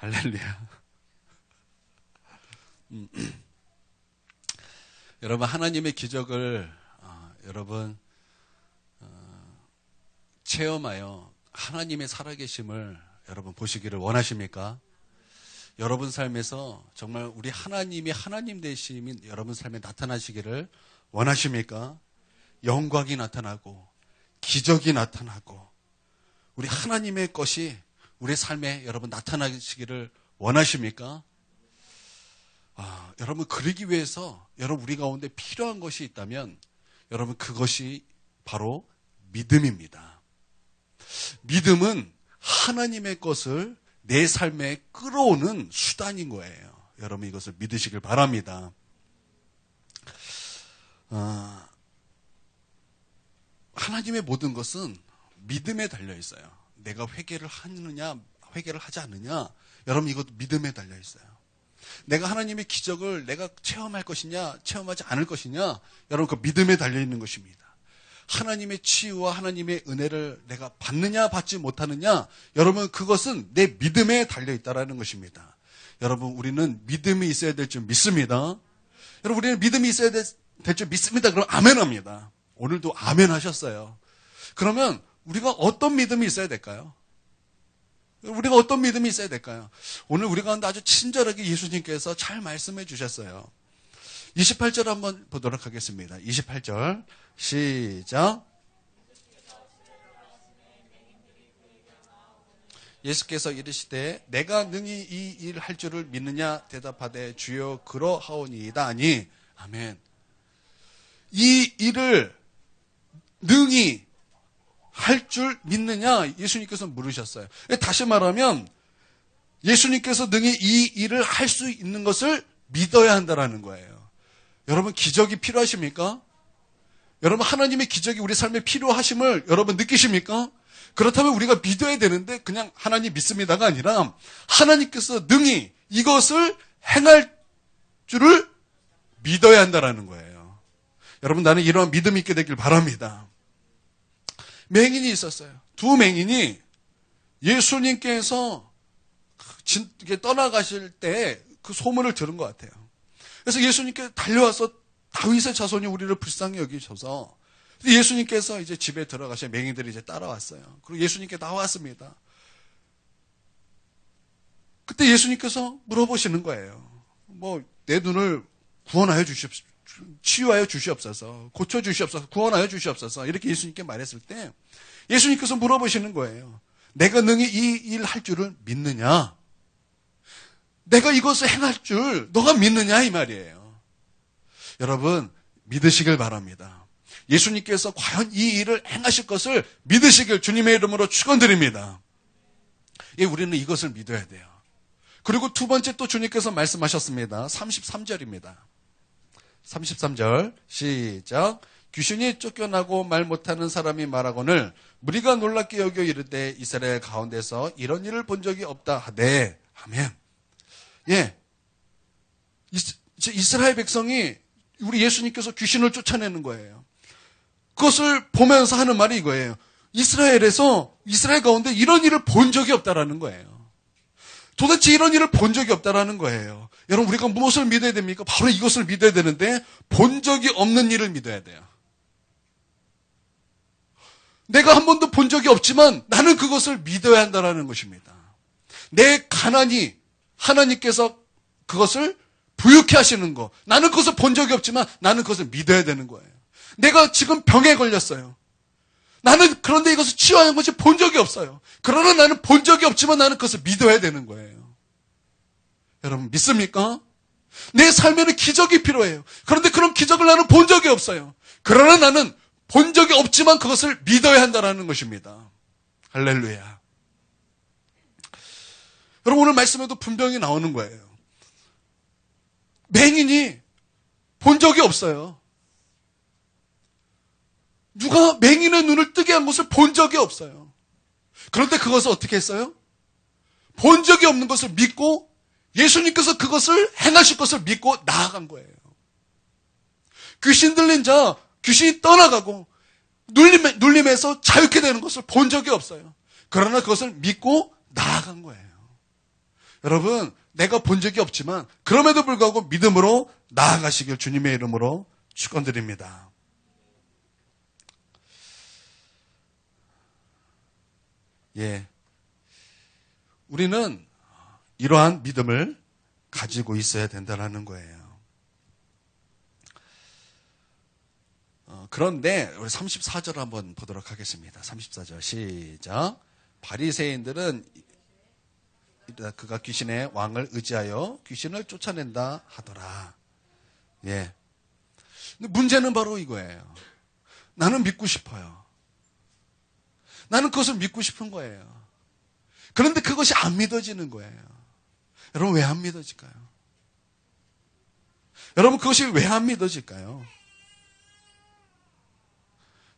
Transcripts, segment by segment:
할렐루야. 여러분, 하나님의 기적을 여러분 체험하여 하나님의 살아계심을 여러분 보시기를 원하십니까? 여러분 삶에서 정말 우리 하나님이 하나님 되심인 여러분 삶에 나타나시기를 원하십니까? 영광이 나타나고 기적이 나타나고 우리 하나님의 것이 우리 삶에 여러분 나타나시기를 원하십니까? 여러분, 그러기 위해서 여러분 우리 가운데 필요한 것이 있다면 여러분 그것이 바로 믿음입니다. 믿음은 하나님의 것을 내 삶에 끌어오는 수단인 거예요. 여러분 이것을 믿으시길 바랍니다. 하나님의 모든 것은 믿음에 달려 있어요. 내가 회개를 하느냐, 회개를 하지 않느냐, 여러분 이것도 믿음에 달려 있어요. 내가 하나님의 기적을 내가 체험할 것이냐, 체험하지 않을 것이냐, 여러분 그 믿음에 달려 있는 것입니다. 하나님의 치유와 하나님의 은혜를 내가 받느냐, 받지 못하느냐, 여러분 그것은 내 믿음에 달려 있다라는 것입니다. 여러분 우리는 믿음이 있어야 될 줄 믿습니다. 여러분 우리는 믿음이 있어야 될 줄 믿습니다. 그럼 아멘 합니다. 오늘도 아멘 하셨어요. 그러면 우리가 어떤 믿음이 있어야 될까요? 우리가 어떤 믿음이 있어야 될까요? 오늘 우리 가운데 아주 친절하게 예수님께서 잘 말씀해 주셨어요. 28절 한번 보도록 하겠습니다. 28절 시작. 예수께서 이르시되 내가 능히 이 일 할 줄을 믿느냐 대답하되 주여 그러하오니이다 하니 아멘. 이 일을 능히 할 줄 믿느냐 예수님께서 물으셨어요. 다시 말하면 예수님께서 능히 이 일을 할 수 있는 것을 믿어야 한다는 거예요. 여러분 기적이 필요하십니까? 여러분 하나님의 기적이 우리 삶에 필요하심을 여러분 느끼십니까? 그렇다면 우리가 믿어야 되는데 그냥 하나님 믿습니다가 아니라 하나님께서 능히 이것을 행할 줄을 믿어야 한다는 거예요. 여러분 나는 이러한 믿음이 있게 되길 바랍니다. 맹인이 있었어요. 두 맹인이 예수님께서 떠나가실 때 그 소문을 들은 것 같아요. 그래서 예수님께 달려와서 다윗의 자손이 우리를 불쌍히 여기셔서 예수님께서 이제 집에 들어가셔 맹인들이 이제 따라왔어요. 그리고 예수님께 나왔습니다. 그때 예수님께서 물어보시는 거예요. 내 눈을 구원하여 주십시오. 치유하여 주시옵소서. 고쳐 주시옵소서. 구원하여 주시옵소서. 이렇게 예수님께 말했을 때 예수님께서 물어보시는 거예요. 내가 능히 이 일 할 줄을 믿느냐? 내가 이것을 행할 줄 너가 믿느냐 이 말이에요. 여러분 믿으시길 바랍니다. 예수님께서 과연 이 일을 행하실 것을 믿으시길 주님의 이름으로 축원드립니다. 우리는 이것을 믿어야 돼요. 그리고 두 번째 또 주님께서 말씀하셨습니다. 33절입니다. 33절 시작. 귀신이 쫓겨나고 말 못하는 사람이 말하거늘 무리가 놀랍게 여겨 이르되 이스라엘 가운데서 이런 일을 본 적이 없다 하되 아멘. 이스라엘 백성이 우리 예수님께서 귀신을 쫓아내는 거예요. 그것을 보면서 하는 말이 이거예요. 이스라엘 가운데 이런 일을 본 적이 없다라는 거예요. 도대체 이런 일을 본 적이 없다라는 거예요. 여러분 우리가 무엇을 믿어야 됩니까? 바로 이것을 믿어야 되는데 본 적이 없는 일을 믿어야 돼요. 내가 한 번도 본 적이 없지만 나는 그것을 믿어야 한다는 것입니다. 내 가난이 하나님께서 그것을 부유케 하시는 거. 나는 그것을 본 적이 없지만 나는 그것을 믿어야 되는 거예요. 내가 지금 병에 걸렸어요. 나는 그런데 이것을 치유하는 것이 본 적이 없어요. 그러나 나는 본 적이 없지만 나는 그것을 믿어야 되는 거예요. 여러분 믿습니까? 내 삶에는 기적이 필요해요. 그런데 그런 기적을 나는 본 적이 없어요. 그러나 나는 본 적이 없지만 그것을 믿어야 한다는 것입니다. 할렐루야. 여러분 오늘 말씀에도 분명히 나오는 거예요. 맹인이 본 적이 없어요. 누가 맹인의 눈을 뜨게 한 것을 본 적이 없어요. 그런데 그것을 어떻게 했어요? 본 적이 없는 것을 믿고 예수님께서 그것을 행하실 것을 믿고 나아간 거예요. 귀신 들린 자, 귀신이 떠나가고 눌림에서 자유케 되는 것을 본 적이 없어요. 그러나 그것을 믿고 나아간 거예요. 여러분, 내가 본 적이 없지만 그럼에도 불구하고 믿음으로 나아가시길 주님의 이름으로 축원드립니다. 예, 우리는 이러한 믿음을 가지고 있어야 된다는 거예요. 그런데 우리 34절 한번 보도록 하겠습니다. 34절 시작. 바리새인들은 그가 귀신의 왕을 의지하여 귀신을 쫓아낸다 하더라. 예. 근데 문제는 바로 이거예요. 나는 믿고 싶어요. 나는 그것을 믿고 싶은 거예요. 그런데 그것이 안 믿어지는 거예요. 여러분, 왜 안 믿어질까요? 여러분, 그것이 왜 안 믿어질까요?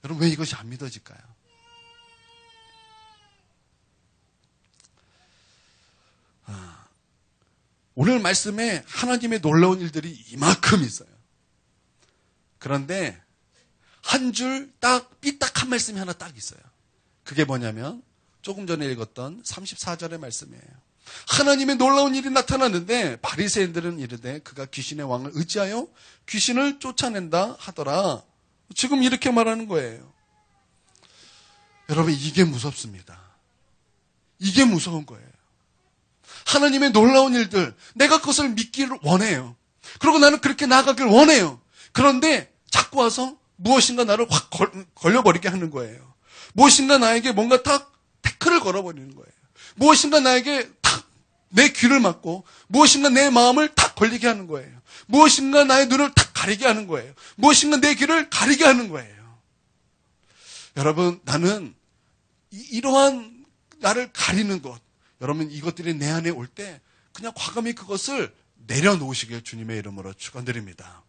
여러분, 왜 이것이 안 믿어질까요? 오늘 말씀에 하나님의 놀라운 일들이 이만큼 있어요. 그런데 한 줄 딱 삐딱한 말씀이 하나 딱 있어요. 그게 뭐냐면 조금 전에 읽었던 34절의 말씀이에요. 하나님의 놀라운 일이 나타났는데 바리새인들은 이르되 그가 귀신의 왕을 의지하여 귀신을 쫓아낸다 하더라. 지금 이렇게 말하는 거예요. 여러분, 이게 무섭습니다. 이게 무서운 거예요. 하나님의 놀라운 일들, 내가 그것을 믿기를 원해요. 그리고 나는 그렇게 나아가길 원해요. 그런데 자꾸 와서 무엇인가 나를 확 걸려버리게 하는 거예요. 무엇인가 나에게 뭔가 딱 태클을 걸어버리는 거예요. 무엇인가 나에게 탁 내 귀를 막고 무엇인가 내 마음을 탁 걸리게 하는 거예요. 무엇인가 나의 눈을 탁 가리게 하는 거예요. 무엇인가 내 귀를 가리게 하는 거예요. 여러분, 나는 이러한 나를 가리는 것, 여러분, 이것들이 내 안에 올 때 그냥 과감히 그것을 내려놓으시길 주님의 이름으로 축원드립니다.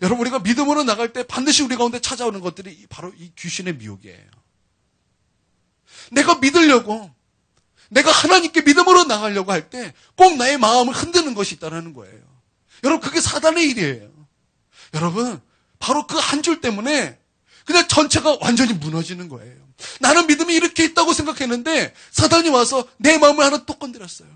여러분, 우리가 믿음으로 나갈 때 반드시 우리 가운데 찾아오는 것들이 바로 이 귀신의 미혹이에요. 내가 믿으려고, 내가 하나님께 믿음으로 나가려고 할 때 꼭 나의 마음을 흔드는 것이 있다는 거예요. 여러분, 그게 사단의 일이에요. 여러분, 바로 그 한 줄 때문에 그냥 전체가 완전히 무너지는 거예요. 나는 믿음이 이렇게 있다고 생각했는데 사단이 와서 내 마음을 하나 또 건드렸어요.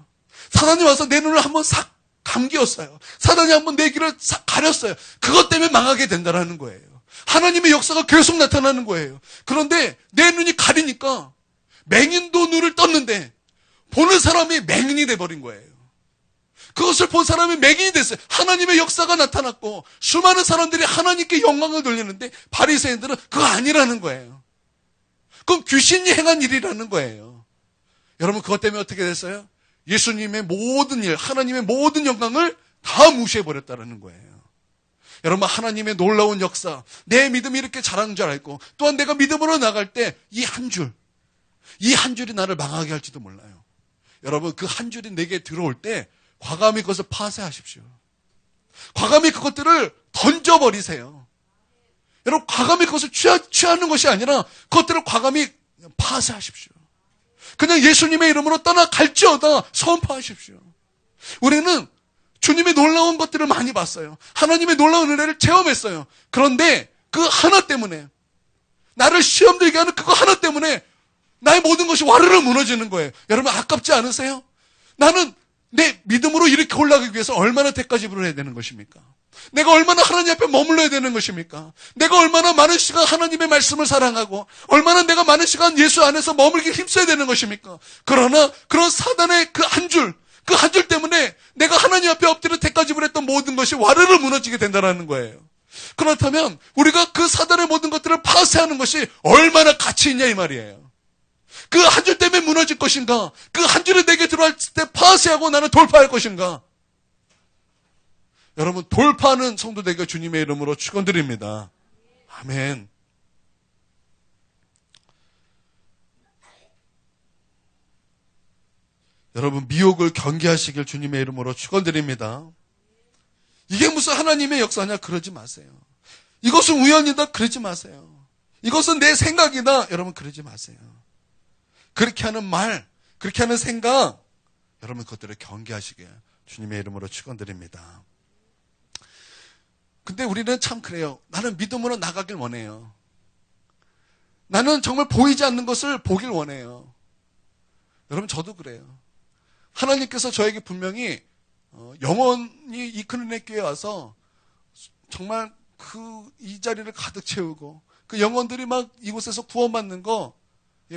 사단이 와서 내 눈을 한번 싹 감기었어요. 사단이 한번 내 귀를 싹 가렸어요. 그것 때문에 망하게 된다는 거예요. 하나님의 역사가 계속 나타나는 거예요. 그런데 내 눈이 가리니까 맹인도 눈을 떴는데 보는 사람이 맹인이 돼버린 거예요. 그것을 본 사람이 맹인이 됐어요. 하나님의 역사가 나타났고 수많은 사람들이 하나님께 영광을 돌리는데 바리새인들은 그거 아니라는 거예요. 그건 귀신이 행한 일이라는 거예요. 여러분, 그것 때문에 어떻게 됐어요? 예수님의 모든 일, 하나님의 모든 영광을 다 무시해버렸다는 거예요. 여러분, 하나님의 놀라운 역사, 내 믿음이 이렇게 잘하는 줄 알고 또한 내가 믿음으로 나갈 때 이 한 줄이 나를 망하게 할지도 몰라요. 여러분, 그 한 줄이 내게 들어올 때 과감히 그것을 파쇄하십시오. 과감히 그것들을 던져버리세요. 여러분, 과감히 그것을 취하는 것이 아니라 그것들을 과감히 파쇄하십시오. 그냥 예수님의 이름으로 떠나갈지어다 선포하십시오. 우리는 주님의 놀라운 것들을 많이 봤어요. 하나님의 놀라운 은혜를 체험했어요. 그런데 그 하나 때문에, 나를 시험 들게 하는 그거 하나 때문에 나의 모든 것이 와르르 무너지는 거예요. 여러분, 아깝지 않으세요? 나는 내 믿음으로 이렇게 올라가기 위해서 얼마나 대가지불을 해야 되는 것입니까? 내가 얼마나 하나님 앞에 머물러야 되는 것입니까? 내가 얼마나 많은 시간 하나님의 말씀을 사랑하고 얼마나 내가 많은 시간 예수 안에서 머물기 힘써야 되는 것입니까? 그러나 그런 사단의 그 한 줄 때문에 내가 하나님 앞에 엎드려 대가지불했던 모든 것이 와르르 무너지게 된다는 거예요. 그렇다면 우리가 그 사단의 모든 것들을 파쇄하는 것이 얼마나 가치 있냐 이 말이에요. 그 한 줄 때문에 무너질 것인가? 그 한 줄이 내게 들어왔을 때 파쇄하고 나는 돌파할 것인가? 여러분, 돌파하는 성도 되게 주님의 이름으로 축원드립니다. 아멘. 여러분, 미혹을 경계하시길 주님의 이름으로 축원드립니다. 이게 무슨 하나님의 역사냐? 그러지 마세요. 이것은 우연이다? 그러지 마세요. 이것은 내 생각이다? 여러분, 그러지 마세요. 그렇게 하는 말, 그렇게 하는 생각, 여러분 그것들을 경계하시길 주님의 이름으로 축원드립니다. 근데 우리는 참 그래요. 나는 믿음으로 나가길 원해요. 나는 정말 보이지 않는 것을 보길 원해요. 여러분, 저도 그래요. 하나님께서 저에게 분명히 영원히 이 큰 은혜 교회에 와서 정말 이 자리를 가득 채우고 그 영혼들이 막 이곳에서 구원받는 거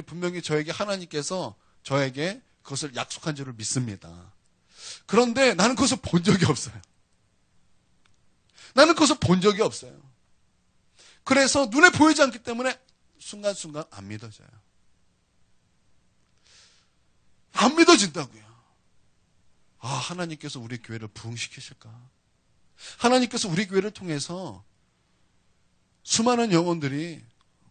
분명히 저에게 하나님께서 저에게 그것을 약속한 줄을 믿습니다. 그런데 나는 그것을 본 적이 없어요. 나는 그것을 본 적이 없어요. 그래서 눈에 보이지 않기 때문에 순간순간 안 믿어져요. 안 믿어진다고요. 하나님께서 우리 교회를 부흥시키실까? 하나님께서 우리 교회를 통해서 수많은 영혼들이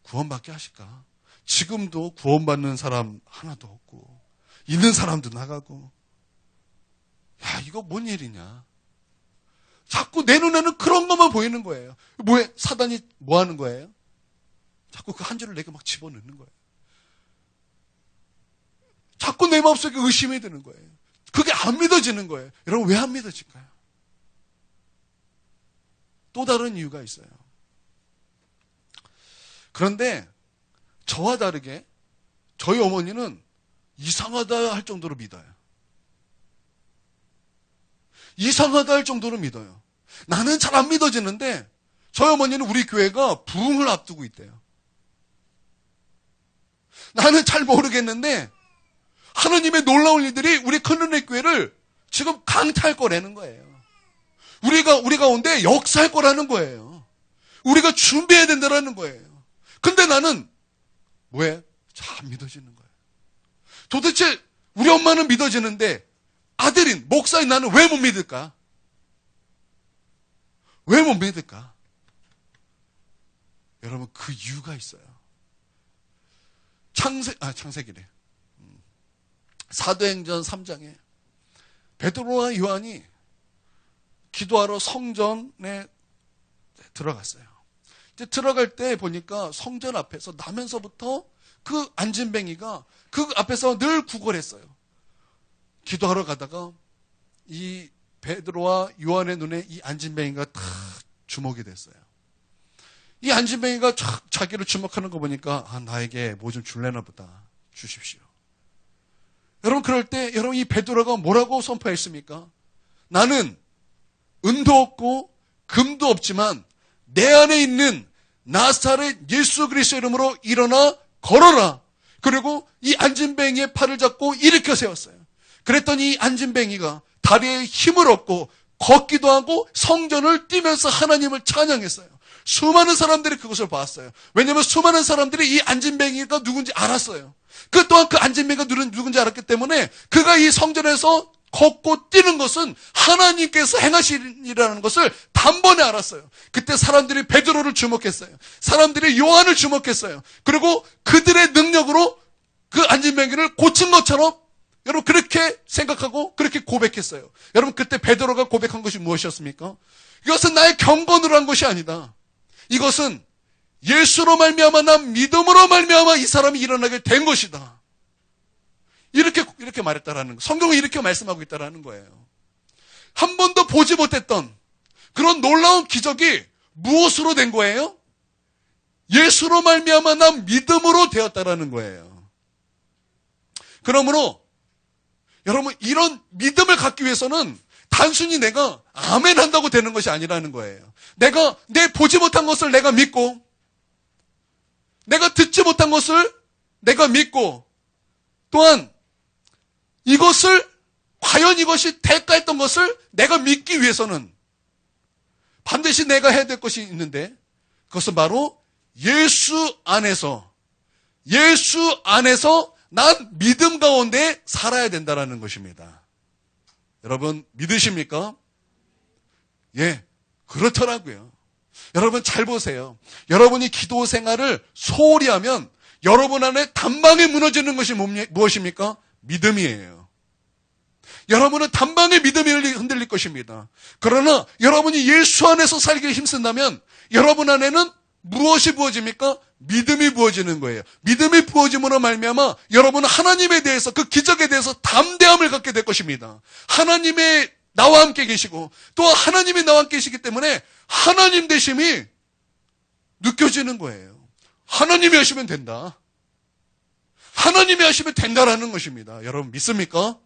구원받게 하실까? 지금도 구원받는 사람 하나도 없고 있는 사람도 나가고 이거 뭔 일이냐? 자꾸 내 눈에는 그런 것만 보이는 거예요. 뭐해? 사단이 뭐 하는 거예요? 자꾸 그 한 줄을 내게 막 집어넣는 거예요. 자꾸 내 마음속에 의심이 드는 거예요. 그게 안 믿어지는 거예요. 여러분, 왜 안 믿어질까요? 또 다른 이유가 있어요. 그런데 저와 다르게 저희 어머니는 이상하다 할 정도로 믿어요. 이상하다 할 정도로 믿어요. 나는 잘 안 믿어지는데 저희 어머니는 우리 교회가 부흥을 앞두고 있대요. 나는 잘 모르겠는데 하나님의 놀라운 일들이 우리 큰은혜 교회를 지금 강타할 거라는 거예요. 우리 가운데 역사할 거라는 거예요. 우리가 준비해야 된다는 거예요. 근데 나는 왜? 잘 안 믿어지는 거예요. 도대체 우리 엄마는 믿어지는데 아들인 목사인 나는 왜 못 믿을까? 왜 못 믿을까? 여러분, 그 이유가 있어요. 창세기래. 사도행전 3장에 베드로와 요한이 기도하러 성전에 들어갔어요. 이제 들어갈 때 보니까 성전 앞에서 나면서부터 그 안진뱅이가 그 앞에서 늘 구걸했어요. 기도하러 가다가 이 베드로와 요한의 눈에 이 안진뱅이가 탁 주목이 됐어요. 이 안진뱅이가 자기를 주목하는 거 보니까 나에게 뭐 좀 줄래나 보다. 주십시오. 여러분, 그럴 때 여러분, 이 베드로가 뭐라고 선포했습니까? 나는 은도 없고 금도 없지만 내 안에 있는 나사렛 예수 그리스도 이름으로 일어나 걸어라. 그리고 이 안진뱅이의 팔을 잡고 일으켜 세웠어요. 그랬더니 이 안진뱅이가 다리에 힘을 얻고 걷기도 하고 성전을 뛰면서 하나님을 찬양했어요. 수많은 사람들이 그것을 봤어요. 왜냐하면 수많은 사람들이 이 안진뱅이가 누군지 알았어요. 그 또한 그 안진뱅이가 누군지 알았기 때문에 그가 이 성전에서 걷고 뛰는 것은 하나님께서 행하시리라는 것을 단번에 알았어요. 그때 사람들이 베드로를 주목했어요. 사람들이 요한을 주목했어요. 그리고 그들의 능력으로 그 안진뱅이를 고친 것처럼 여러분 그렇게 생각하고 그렇게 고백했어요. 여러분, 그때 베드로가 고백한 것이 무엇이었습니까? 이것은 나의 경건으로 한 것이 아니다. 이것은 예수로 말미암아 난 믿음으로 말미암아 이 사람이 일어나게 된 것이다. 이렇게 말했다라는 거. 성경은 이렇게 말씀하고 있다라는 거예요. 한 번도 보지 못했던 그런 놀라운 기적이 무엇으로 된 거예요? 예수로 말미암아 난 믿음으로 되었다라는 거예요. 그러므로 여러분, 이런 믿음을 갖기 위해서는 단순히 내가 아멘 한다고 되는 것이 아니라는 거예요. 내가 내 보지 못한 것을 내가 믿고, 내가 듣지 못한 것을 내가 믿고, 또한 이것을 과연 이것이 될까했던 것을 내가 믿기 위해서는 반드시 내가 해야 될 것이 있는데, 그것은 바로 예수 안에서 난 믿음 가운데 살아야 된다는 것입니다. 여러분, 믿으십니까? 예, 그렇더라고요. 여러분, 잘 보세요. 여러분이 기도 생활을 소홀히 하면 여러분 안에 단방에 무너지는 것이 무엇입니까? 믿음이에요. 여러분은 단방에 믿음이 흔들릴 것입니다. 그러나 여러분이 예수 안에서 살기를 힘쓴다면 여러분 안에는 무엇이 부어집니까? 믿음이 부어지는 거예요. 믿음이 부어짐으로 말미암아 여러분은 하나님에 대해서, 그 기적에 대해서 담대함을 갖게 될 것입니다. 하나님의 나와 함께 계시고 또 하나님이 나와 함께 계시기 때문에 하나님 되심이 느껴지는 거예요. 하나님이 하시면 된다. 하나님이 하시면 된다라는 것입니다. 여러분, 믿습니까?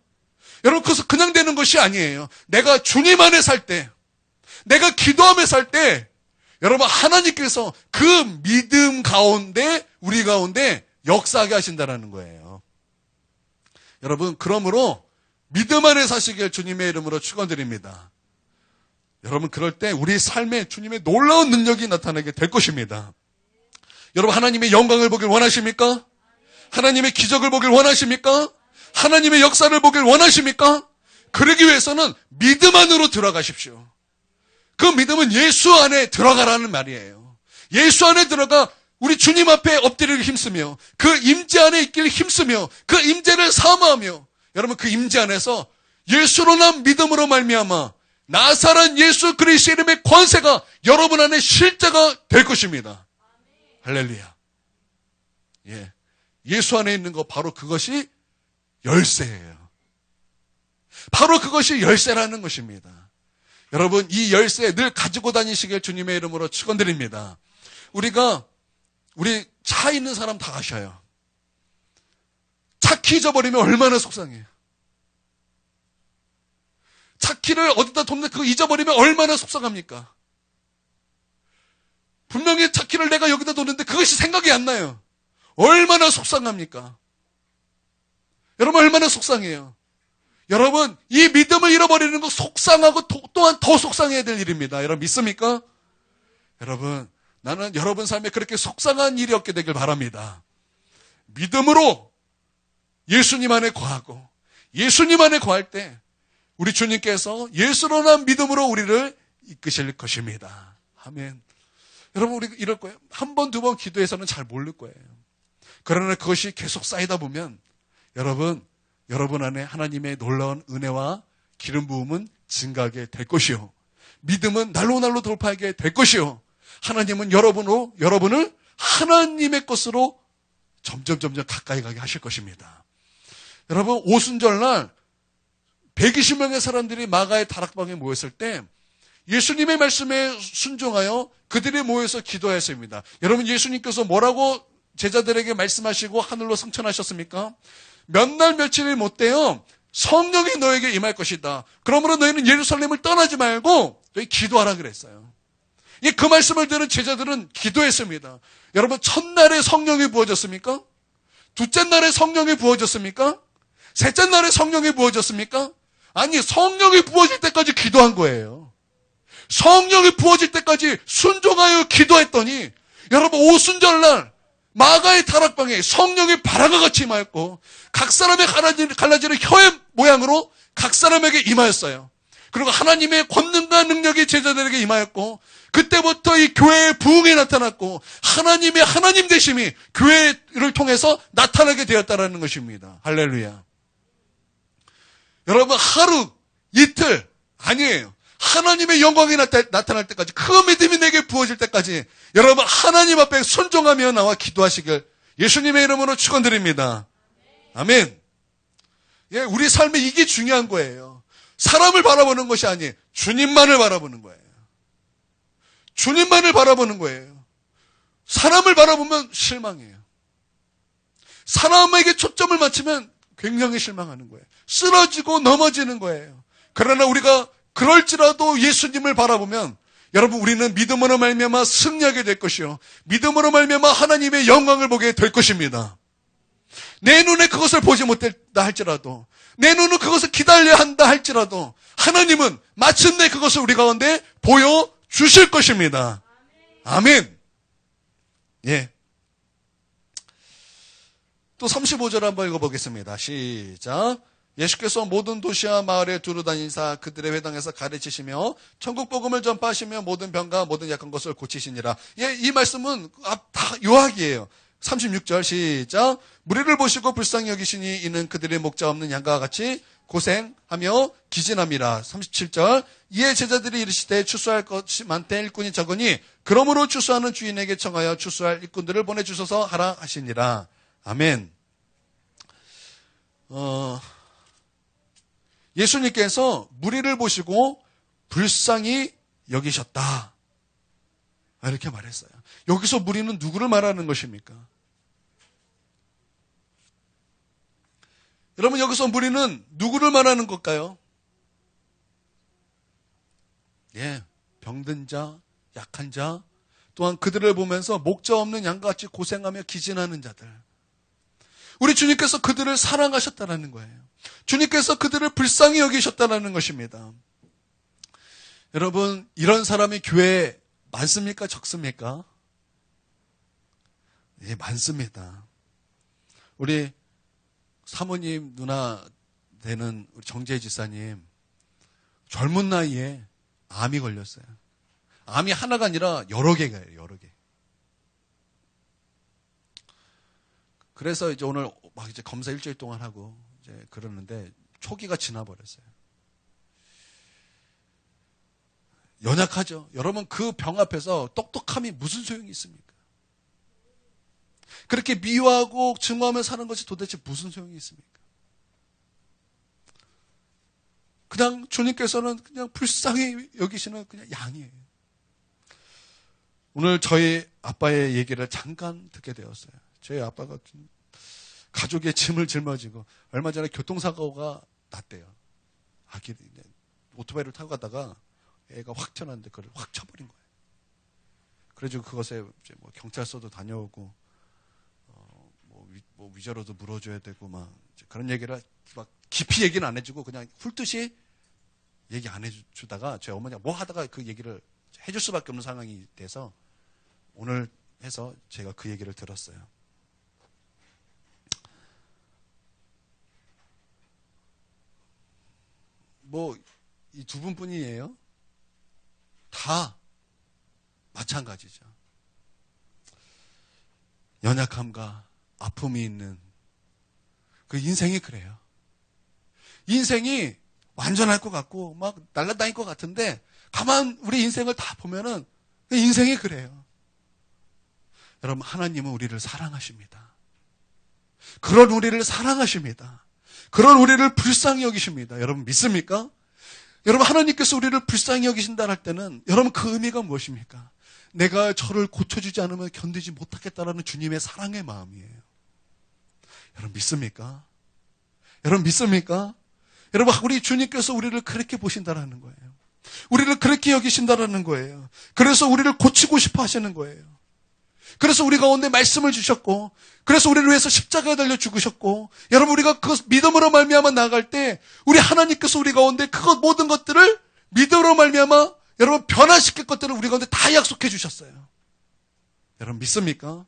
여러분, 그것은 그냥 되는 것이 아니에요. 내가 주님 안에 살 때, 내가 기도하며 살 때, 여러분, 하나님께서 그 믿음 가운데, 우리 가운데 역사하게 하신다는 거예요. 여러분, 그러므로 믿음 안에 사시길 주님의 이름으로 축원드립니다. 여러분, 그럴 때 우리 삶에 주님의 놀라운 능력이 나타나게 될 것입니다. 여러분, 하나님의 영광을 보길 원하십니까? 하나님의 기적을 보길 원하십니까? 하나님의 역사를 보길 원하십니까? 그러기 위해서는 믿음 안으로 들어가십시오. 그 믿음은 예수 안에 들어가라는 말이에요. 예수 안에 들어가 우리 주님 앞에 엎드리기 힘쓰며 그 임재 안에 있기를 힘쓰며 그 임재를 사모하며 여러분 그 임재 안에서 예수로 난 믿음으로 말미암아 나사렛 예수 그리스도의 이름의 권세가 여러분 안에 실제가 될 것입니다. 할렐루야. 예. 예수 안에 있는 거 바로 그것이 열쇠예요. 바로 그것이 열쇠라는 것입니다. 여러분 이 열쇠 늘 가지고 다니시길 주님의 이름으로 축원드립니다. 우리 차 있는 사람 다 아셔요. 차 키 잊어버리면 얼마나 속상해요. 차 키를 어디다 뒀는데 그거 잊어버리면 얼마나 속상합니까? 분명히 차 키를 내가 여기다 뒀는데 그것이 생각이 안 나요. 얼마나 속상합니까? 여러분 얼마나 속상해요. 여러분 이 믿음을 잃어버리는 거 속상하고 또한 더 속상해야 될 일입니다. 여러분 믿습니까? 여러분 나는 여러분 삶에 그렇게 속상한 일이 없게 되길 바랍니다. 믿음으로 예수님 안에 거하고 예수님 안에 거할 때 우리 주님께서 예수로 난 믿음으로 우리를 이끄실 것입니다. 아멘. 여러분 우리 이럴 거예요. 한 번, 두 번 기도해서는 잘 모를 거예요. 그러나 그것이 계속 쌓이다 보면 여러분 안에 하나님의 놀라운 은혜와 기름 부음은 증가하게 될 것이요. 믿음은 날로 돌파하게 될 것이요. 하나님은 여러분을 하나님의 것으로 점점 가까이 가게 하실 것입니다. 여러분 오순절날 120명의 사람들이 마가의 다락방에 모였을 때 예수님의 말씀에 순종하여 그들이 모여서 기도했습니다. 여러분 예수님께서 뭐라고 제자들에게 말씀하시고 하늘로 승천하셨습니까? 몇 날 며칠이 못 돼요. 성령이 너에게 임할 것이다. 그러므로 너희는 예루살렘을 떠나지 말고 너희 기도하라 그랬어요. 그 말씀을 들은 제자들은 기도했습니다. 여러분 첫날에 성령이 부어졌습니까? 둘째 날에 성령이 부어졌습니까? 셋째 날에 성령이 부어졌습니까? 아니 성령이 부어질 때까지 기도한 거예요. 성령이 부어질 때까지 순종하여 기도했더니 여러분 오순절날 마가의 다락방에 성령이 바람과 같이 임하였고 각 사람의 갈라지는 혀의 모양으로 각 사람에게 임하였어요. 그리고 하나님의 권능과 능력이 제자들에게 임하였고 그때부터 이 교회의 부흥이 나타났고 하나님의 하나님 되심이 교회를 통해서 나타나게 되었다는 것입니다. 할렐루야. 여러분 하루 이틀 아니에요. 하나님의 영광이 나타날 때까지 그 믿음이 내게 부어질 때까지 여러분 하나님 앞에 순종하며 나와 기도하시길 예수님의 이름으로 축원드립니다. 아멘. 예, 우리 삶에 이게 중요한 거예요. 사람을 바라보는 것이 아니에요. 주님만을 바라보는 거예요. 주님만을 바라보는 거예요. 사람을 바라보면 실망해요. 사람에게 초점을 맞추면 굉장히 실망하는 거예요. 쓰러지고 넘어지는 거예요. 그러나 우리가 그럴지라도 예수님을 바라보면 여러분 우리는 믿음으로 말미암아 승리하게 될 것이요. 믿음으로 말미암아 하나님의 영광을 보게 될 것입니다. 내 눈에 그것을 보지 못했다 할지라도 내 눈은 그것을 기다려야 한다 할지라도 하나님은 마침내 그것을 우리 가운데 보여주실 것입니다. 아멘. 예. 또 35절 한번 읽어보겠습니다. 시작. 예수께서 모든 도시와 마을에 두루 다니사 그들의 회당에서 가르치시며 천국 복음을 전파하시며 모든 병과 모든 약한 것을 고치시니라. 예, 이 말씀은 다 요약이에요. 36절 시작. 무리를 보시고 불쌍히 여기시니 이는 그들의 목자 없는 양과 같이 고생하며 기진함이라. 37절. 이에 제자들이 이르시되 추수할 것이 많되 일꾼이 적으니 그러므로 추수하는 주인에게 청하여 추수할 일꾼들을 보내주소서 하라 하시니라. 아멘. 예수님께서 무리를 보시고 불쌍히 여기셨다. 이렇게 말했어요. 여기서 무리는 누구를 말하는 것입니까? 여러분, 여기서 무리는 누구를 말하는 걸까요? 예, 병든 자, 약한 자, 또한 그들을 보면서 목자 없는 양같이 고생하며 기진하는 자들. 우리 주님께서 그들을 사랑하셨다는 거예요. 주님께서 그들을 불쌍히 여기셨다는 것입니다. 여러분, 이런 사람이 교회에 많습니까? 적습니까? 예, 많습니다. 우리 사모님 누나 되는 우리 정재 지사님, 젊은 나이에 암이 걸렸어요. 암이 하나가 아니라 여러 개가요, 여러 개. 그래서 이제 오늘 막 이제 검사 일주일 동안 하고 이제 그러는데 초기가 지나버렸어요. 연약하죠. 여러분, 그 병 앞에서 똑똑함이 무슨 소용이 있습니까? 그렇게 미워하고 증오하며 사는 것이 도대체 무슨 소용이 있습니까? 그냥 주님께서는 그냥 불쌍히 여기시는 그냥 양이에요. 오늘 저희 아빠의 얘기를 잠깐 듣게 되었어요. 저희 아빠가 가족의 짐을 짊어지고 얼마 전에 교통사고가 났대요. 아기 오토바이를 타고 가다가 애가 확 튀어나왔는데 그걸 확 쳐버린 거예요. 그래가지고 그것에 이제 뭐 경찰서도 다녀오고 뭐 위자료도 물어줘야 되고 막 그런 얘기를 막 깊이 얘기는 안 해주고 그냥 훑듯이 얘기 안 해주다가 저희 어머니가 뭐 하다가 그 얘기를 해줄 수밖에 없는 상황이 돼서 오늘 해서 제가 그 얘기를 들었어요. 뭐 이 두 분뿐이에요? 다 마찬가지죠. 연약함과 아픔이 있는 그 인생이 그래요. 인생이 완전할 것 같고 막 날아다닐 것 같은데 가만 우리 인생을 다 보면은 인생이 그래요. 여러분, 하나님은 우리를 사랑하십니다. 그런 우리를 사랑하십니다. 그런 우리를 불쌍히 여기십니다. 여러분 믿습니까? 여러분, 하나님께서 우리를 불쌍히 여기신다 할 때는 여러분 그 의미가 무엇입니까? 내가 저를 고쳐주지 않으면 견디지 못하겠다라는 주님의 사랑의 마음이에요. 여러분 믿습니까? 여러분 믿습니까? 여러분, 우리 주님께서 우리를 그렇게 보신다라는 거예요. 우리를 그렇게 여기신다라는 거예요. 그래서 우리를 고치고 싶어 하시는 거예요. 그래서 우리 가운데 말씀을 주셨고, 그래서 우리를 위해서 십자가에 달려 죽으셨고, 여러분 우리가 그 믿음으로 말미암아 나아갈 때 우리 하나님께서 우리 가운데 그것 모든 것들을 믿음으로 말미암아 여러분 변화시킬 것들을 우리 가운데 다 약속해 주셨어요. 여러분 믿습니까?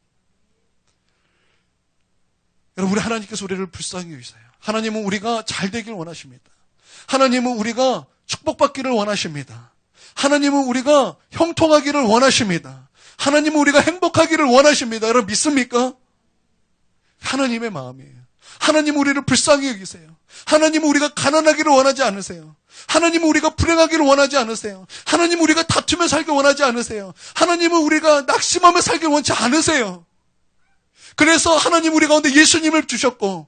여러분, 우리 하나님께서 우리를 불쌍히 여기세요. 하나님은 우리가 잘 되길 원하십니다. 하나님은 우리가 축복받기를 원하십니다. 하나님은 우리가 형통하기를 원하십니다. 하나님은 우리가 행복하기를 원하십니다. 여러분 믿습니까? 하나님의 마음이에요. 하나님은 우리를 불쌍히 여기세요. 하나님은 우리가 가난하기를 원하지 않으세요. 하나님은 우리가 불행하기를 원하지 않으세요. 하나님은 우리가 다투며 살길 원하지 않으세요. 하나님은 우리가 낙심하며 살길 원치 않으세요. 그래서 하나님 우리 가운데 예수님을 주셨고,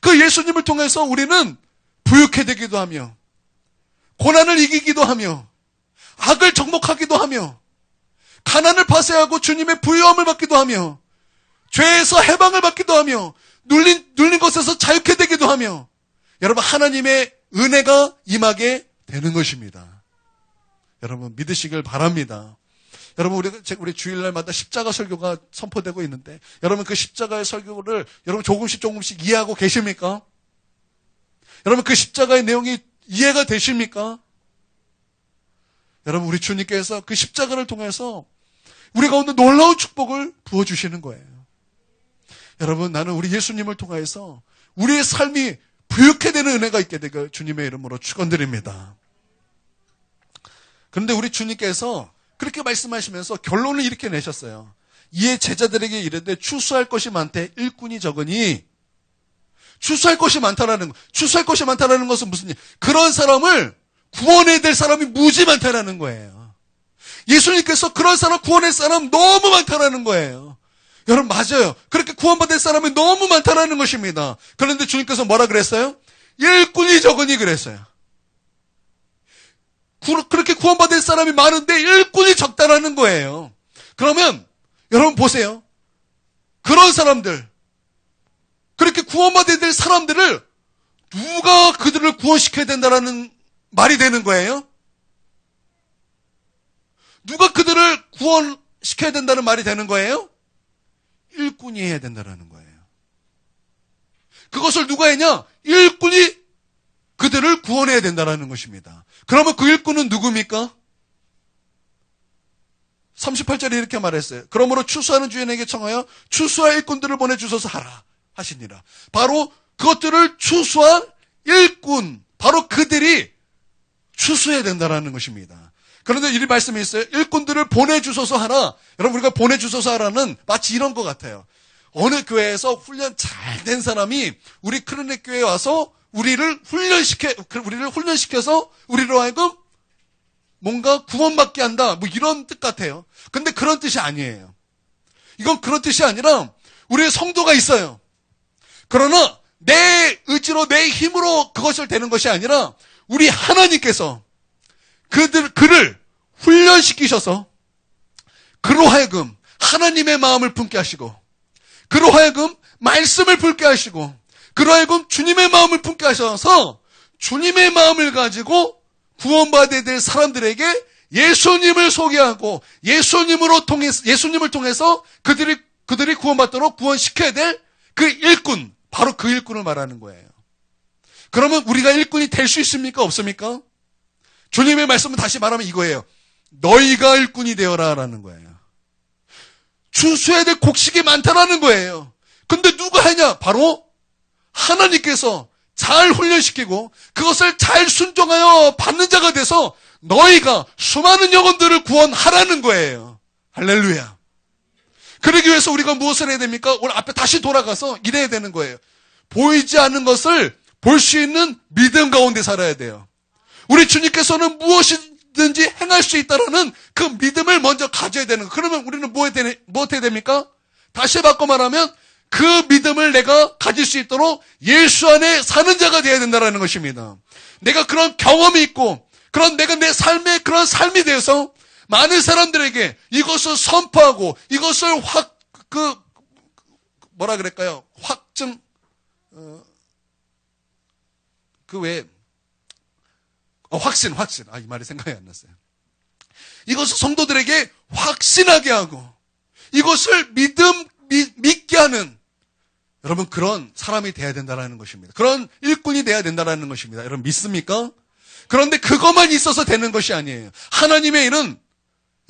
그 예수님을 통해서 우리는 부유케 되기도 하며 고난을 이기기도 하며 악을 정복하기도 하며 가난을 파쇄하고 주님의 부유함을 받기도 하며 죄에서 해방을 받기도 하며 눌린 것에서 자유케 되기도 하며 여러분 하나님의 은혜가 임하게 되는 것입니다. 여러분 믿으시길 바랍니다. 여러분 우리 주일날마다 십자가 설교가 선포되고 있는데 여러분 그 십자가의 설교를 여러분 조금씩 이해하고 계십니까? 여러분 그 십자가의 내용이 이해가 되십니까? 여러분 우리 주님께서 그 십자가를 통해서 우리 가운데 놀라운 축복을 부어주시는 거예요. 여러분 나는 우리 예수님을 통해서 우리의 삶이 부유케 되는 은혜가 있게 되길 주님의 이름으로 축원드립니다. 그런데 우리 주님께서 그렇게 말씀하시면서 결론을 이렇게 내셨어요. 이에 제자들에게 이르되 추수할 것이 많되 일꾼이 적으니, 추수할 것이 많다라는 거. 추수할 것이 많다라는 것은 무슨 일? 그런 사람을 구원해야 될 사람이 무지 많다라는 거예요. 예수님께서 그런 사람 구원할 사람 너무 많다라는 거예요. 여러분 맞아요. 그렇게 구원받을 사람이 너무 많다라는 것입니다. 그런데 주님께서 뭐라 그랬어요? 일꾼이 적으니 그랬어요. 그렇게 구원받을 사람이 많은데 일꾼이 적다라는 거예요. 그러면 여러분 보세요. 그런 사람들, 그렇게 구원받아야 될 사람들을 누가 그들을 구원시켜야 된다라는 말이 되는 거예요? 누가 그들을 구원시켜야 된다는 말이 되는 거예요? 일꾼이 해야 된다라는 거예요. 그것을 누가 했냐? 일꾼이 그들을 구원해야 된다라는 것입니다. 그러면 그 일꾼은 누굽니까? 38절에 이렇게 말했어요. 그러므로 추수하는 주인에게 청하여 추수할 일꾼들을 보내주소서 하라 하시니라. 바로 그것들을 추수한 일꾼, 바로 그들이 추수해야 된다라는 것입니다. 그런데 이 말씀이 있어요. 일꾼들을 보내주소서 하라. 여러분, 우리가 보내주소서 하라는 마치 이런 것 같아요. 어느 교회에서 훈련 잘 된 사람이 우리 크로넥 교회에 와서 우리를 훈련시켜서 우리로 하여금 뭔가 구원받게 한다. 뭐 이런 뜻 같아요. 근데 그런 뜻이 아니에요. 이건 그런 뜻이 아니라 우리의 성도가 있어요. 그러나 내 의지로 내 힘으로 그것을 되는 것이 아니라 우리 하나님께서 그를 훈련시키셔서 그로 하여금 하나님의 마음을 품게 하시고 그로 하여금 말씀을 품게 하시고 그로 하여금 주님의 마음을 품게 하셔서 주님의 마음을 가지고 구원받아야 될 사람들에게 예수님을 소개하고 예수님을 통해서 그들이 구원받도록 구원시켜야 될 그 일꾼, 바로 그 일꾼을 말하는 거예요. 그러면 우리가 일꾼이 될 수 있습니까? 없습니까? 주님의 말씀은 다시 말하면 이거예요. 너희가 일꾼이 되어라라는 거예요. 추수해야 될 곡식이 많다라는 거예요. 근데 누가 하냐? 바로 하나님께서 잘 훈련시키고 그것을 잘 순종하여 받는 자가 돼서 너희가 수많은 영혼들을 구원하라는 거예요. 할렐루야. 그러기 위해서 우리가 무엇을 해야 됩니까? 오늘 앞에 다시 돌아가서 이래야 되는 거예요. 보이지 않는 것을 볼 수 있는 믿음 가운데 살아야 돼요. 우리 주님께서는 무엇이든지 행할 수 있다라는 그 믿음을 먼저 가져야 되는 거예요. 그러면 우리는 무엇 해야 됩니까? 다시 바꿔 말하면 그 믿음을 내가 가질 수 있도록 예수 안에 사는 자가 되어야 된다는 것입니다. 내가 그런 경험이 있고 내가 내 삶에 그런 삶이 되어서 많은 사람들에게 이것을 선포하고 이것을 확신. 이 말이 생각이 안 났어요. 이것을 성도들에게 확신하게 하고 이것을 믿게 하는 여러분 그런 사람이 돼야 된다는 것입니다. 그런 일꾼이 돼야 된다는 것입니다. 여러분 믿습니까? 그런데 그것만 있어서 되는 것이 아니에요. 하나님의 일은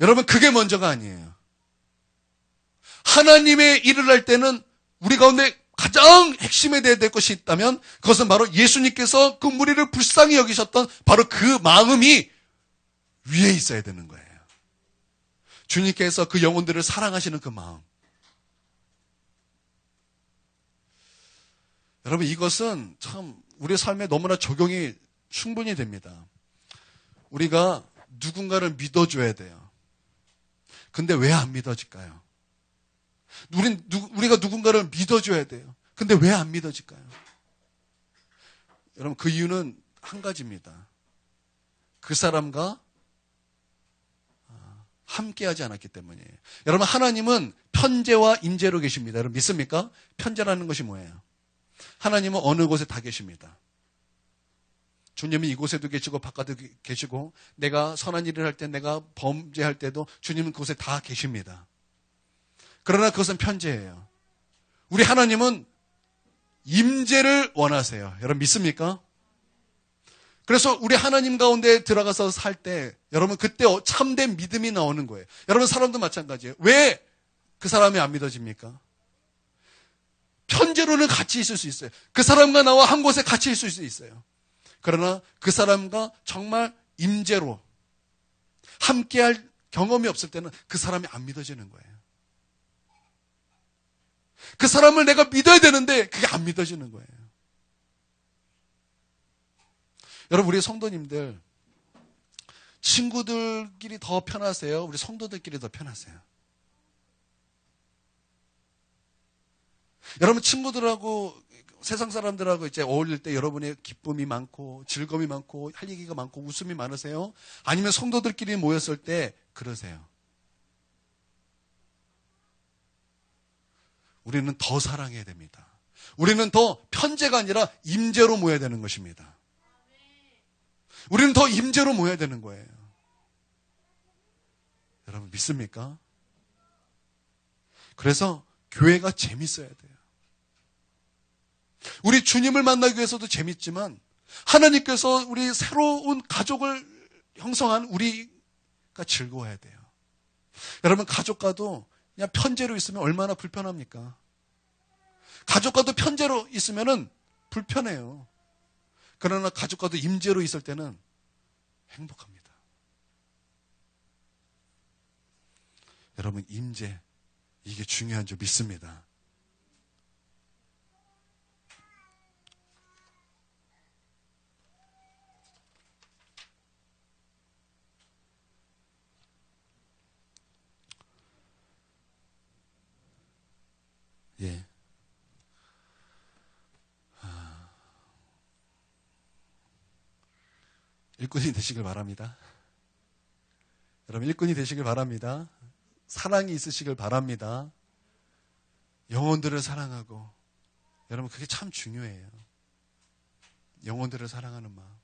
여러분 그게 먼저가 아니에요. 하나님의 일을 할 때는 우리 가운데 가장 핵심에 대해야 될 것이 있다면 그것은 바로 예수님께서 그 무리를 불쌍히 여기셨던 바로 그 마음이 위에 있어야 되는 거예요. 주님께서 그 영혼들을 사랑하시는 그 마음. 여러분 이것은 참 우리의 삶에 너무나 적용이 충분히 됩니다. 우리가 누군가를 믿어줘야 돼요. 근데 왜 안 믿어질까요? 우리가 누군가를 믿어줘야 돼요. 근데 왜 안 믿어질까요? 여러분 그 이유는 한 가지입니다. 그 사람과 함께하지 않았기 때문이에요. 여러분 하나님은 편재와 임재로 계십니다. 여러분 믿습니까? 편재라는 것이 뭐예요? 하나님은 어느 곳에 다 계십니다. 주님은 이곳에도 계시고 바깥에도 계시고 내가 선한 일을 할 때 내가 범죄할 때도 주님은 그곳에 다 계십니다. 그러나 그것은 편재예요. 우리 하나님은 임재를 원하세요. 여러분 믿습니까? 그래서 우리 하나님 가운데 들어가서 살 때 여러분 그때 참된 믿음이 나오는 거예요. 여러분 사람도 마찬가지예요. 왜 그 사람이 안 믿어집니까? 편재로는 같이 있을 수 있어요. 그 사람과 나와 한 곳에 같이 있을 수 있어요. 그러나 그 사람과 정말 임재로 함께할 경험이 없을 때는 그 사람이 안 믿어지는 거예요. 그 사람을 내가 믿어야 되는데 그게 안 믿어지는 거예요. 여러분 우리 성도님들 친구들끼리 더 편하세요? 우리 성도들끼리 더 편하세요? 여러분 친구들하고 세상 사람들하고 이제 어울릴 때 여러분의 기쁨이 많고 즐거움이 많고 할 얘기가 많고 웃음이 많으세요? 아니면 성도들끼리 모였을 때 그러세요? 우리는 더 사랑해야 됩니다. 우리는 더 편제가 아니라 임재로 모여야 되는 것입니다. 우리는 더 임재로 모여야 되는 거예요. 여러분 믿습니까? 그래서 교회가 재밌어야 돼요. 우리 주님을 만나기 위해서도 재밌지만 하나님께서 우리 새로운 가족을 형성한 우리가 즐거워야 돼요. 여러분 가족과도 그냥 편제로 있으면 얼마나 불편합니까? 가족과도 편제로 있으면 불편해요. 그러나 가족과도 임재로 있을 때는 행복합니다. 여러분 임재 이게 중요한 줄 믿습니다. 예. 일꾼이 되시길 바랍니다. 여러분 일꾼이 되시길 바랍니다. 사랑이 있으시길 바랍니다. 영혼들을 사랑하고 여러분 그게 참 중요해요. 영혼들을 사랑하는 마음.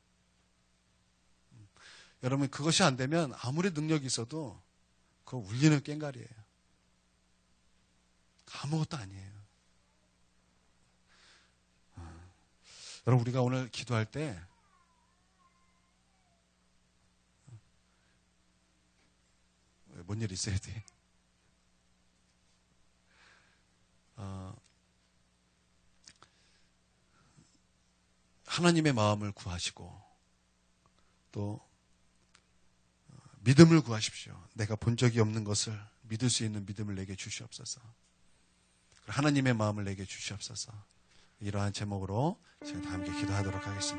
여러분 그것이 안 되면 아무리 능력이 있어도 그거 울리는 꽹과리예요. 아무것도 아니에요. 여러분 우리가 오늘 기도할 때 뭔 일 있어야 돼? 하나님의 마음을 구하시고 또 믿음을 구하십시오. 내가 본 적이 없는 것을 믿을 수 있는 믿음을 내게 주시옵소서. 하나님의 마음을 내게 주시옵소서. 이러한 제목으로 제가 다 함께 기도하도록 하겠습니다.